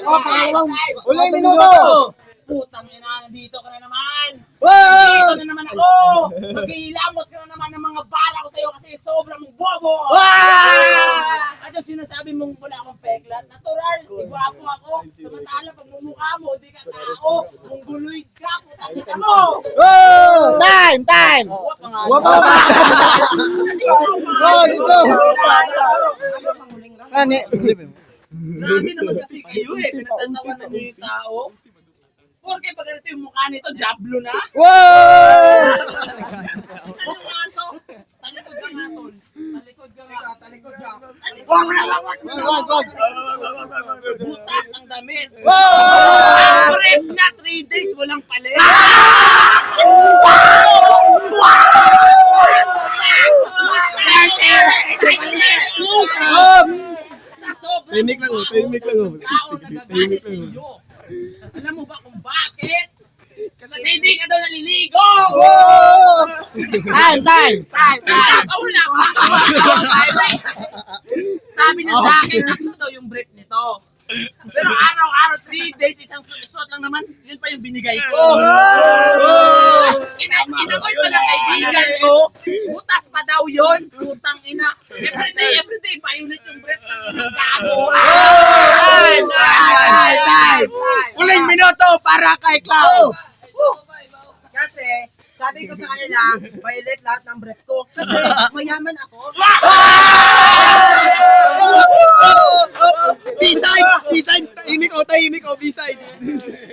Uling minuto! Putang ina, nandito ka na naman! Wow! Dito na naman ako! Maghihilamos ka na naman ng mga bala ko sa'yo kasi sobrang bobo! Wow! At yung sinasabi mong wala akong peklat, natural, igwapo ako. Samantala, pag mumukha mo, di ka tao, mong guloy ka, putang ina mo! Wow! Time! Wapa pa! Oh, dito! Ano? Grabe naman kasi kayo eh, pinatatawanan nyo yung tao. Porque pag ganito yung mukha nito, Diablo na. Wow! Ano nga to? Talikod ka nga, tol. Talikod ka nga. Talikod ka. Wag! Butas ang damit. Wow! Rep na 3 days, walang palit. Tahimik lang, tahimik lang. Tao nagagalit sa inyo. Alam mo ba kung bakit? Kasi hindi ka daw naliligo! Time! Wala pa! Sabi niya sa akin, tatlo daw yung brief nito. Pero araw-araw, 3 days, isang suot lang naman, yun pa yung binigay ko. Inakoy pa ng kaibigan ko, butas pa daw yun. Putang ina. Everyday, pa-unit yung brief ng inagago. Time! Uling minuto para kay Cloud. Kasi, sabi ko sa kanila, violet lahat ng breath ko. Kasi, mayaman ako. B-side! Tahimik o, B-side.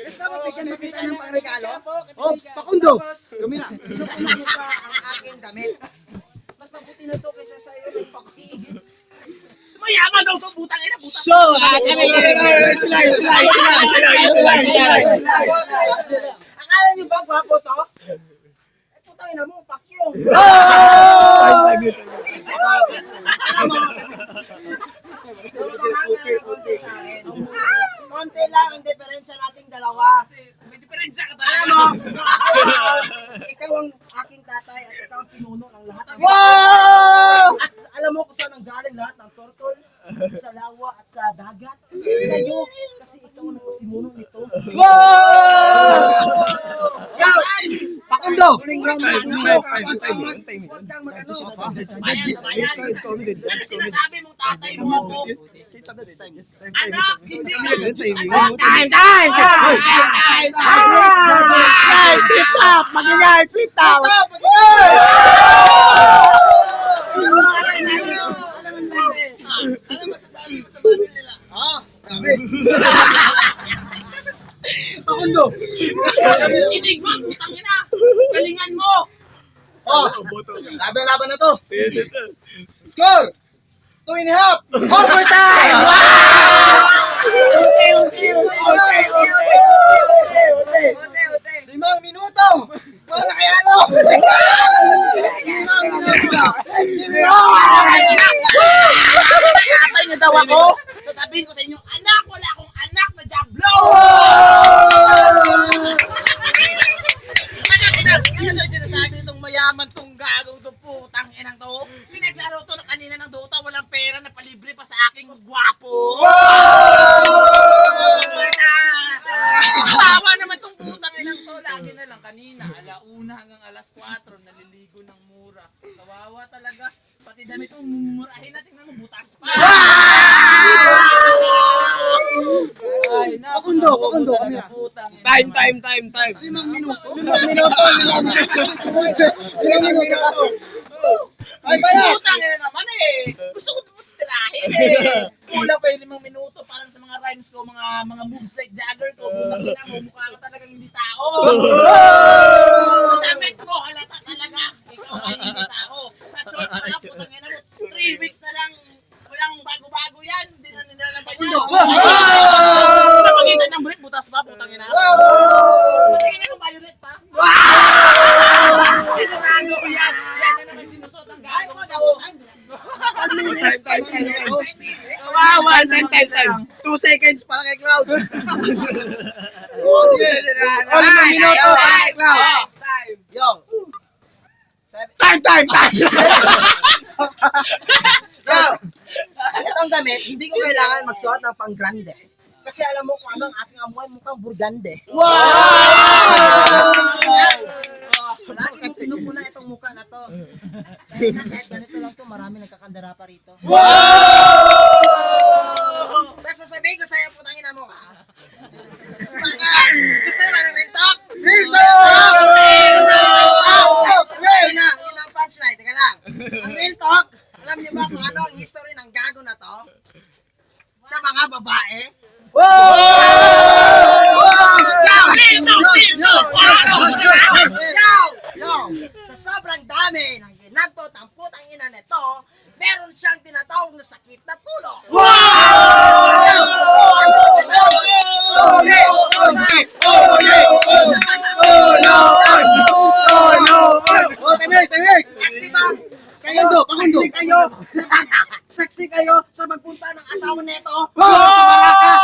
Gusto mo, bigyan mo kita ng pangregalo? Oh, pakundo! Kami na. Inukunan mo pa ang aking damit. Mas mabuti na to kaysa sa iyo ng pakig. Mayaman daw to, putang ina, putang So, sila. Akala niyo ba gwapo to? Eh, putang ina mo, pakyo. Alam mo, konti lang ang diferensya nating dalawa. May diferensya ka Alam talaga. mo, ikaw ang aking tatay at ikaw ang pinuno ng lahat ng At alam mo kung saan ang galing lahat ng turtle, sa lawa at sa dagat. Sa iyo, kasi ikaw ang nagpasimuno nito. Pakundo! Huling round na huwag kang mag-ano. Sinasabi mong tatay mo ako. Anak, hindi ka. Time! Flip top! Magingay! Flip top! Ano masasabi mo sa bagay nila? Pakundo! Inig mo, putang ina. Galingan mo. Laban na to! Score! 2.5! Overtime! Limang minuto! Para kay ano? Tatay niyo daw ako. Sasabihin ko sa inyo, anak, wala akong anak na Diablo. Ano daw sinasabi nitong mayaman tong gagawin tong putang inang to? Pinaglaro to kanina ng Dota, walang pera na palibre pa sa aking gwapo. Tawa naman tong putang inang to. Lagi na lang kanina, alauna hanggang alas 4, naliligo ng mura. Kawawa talaga. Pati damit mo, mumurahin natin na butas pa. Ay, Pakundo, kami na. putang ina. Time. Limang minuto. Ay, kaya! Putang ina naman eh. Gusto ko tirahin eh. Kulang pa yung 5 minuto parang sa mga rhymes ko, mga moves like Jagger ko. Putang ina mo, mukha ka talagang hindi tao. Sa damit mo, halata talaga. Ikaw ay hindi tao. Sa short pa lang, putang ina mo, 3 weeks na lang. Walang bago-bago yan. Hindi na nila lang ba yan? Napakita ng brief, butas pa, putang ina. Patingin mo, violet pa. Sinurado ko yan. Yan na naman sinusot ang gago ko. Kawawa Time. 2 seconds para kay Cloud. Limang minuto para kay Cloud. Yo. Time. Yo. Itong damit, hindi ko kailangan magsuot ng pang grande. Kasi alam mo kung ano ang aking amoy, mukhang burgande. Lagi mong pinupuna itong mukha na to. Dahil na kahit ganito lang to, marami nagkakandara pa rito. Tapos sasabihin ko sa'yo, putangin na mo ka. Gusto naman ng real talk? Real talk! Yun ang punchline. Teka lang. Ang real talk, alam niyo ba kung ano ang history ng gago na to? Sa mga babae? Wow!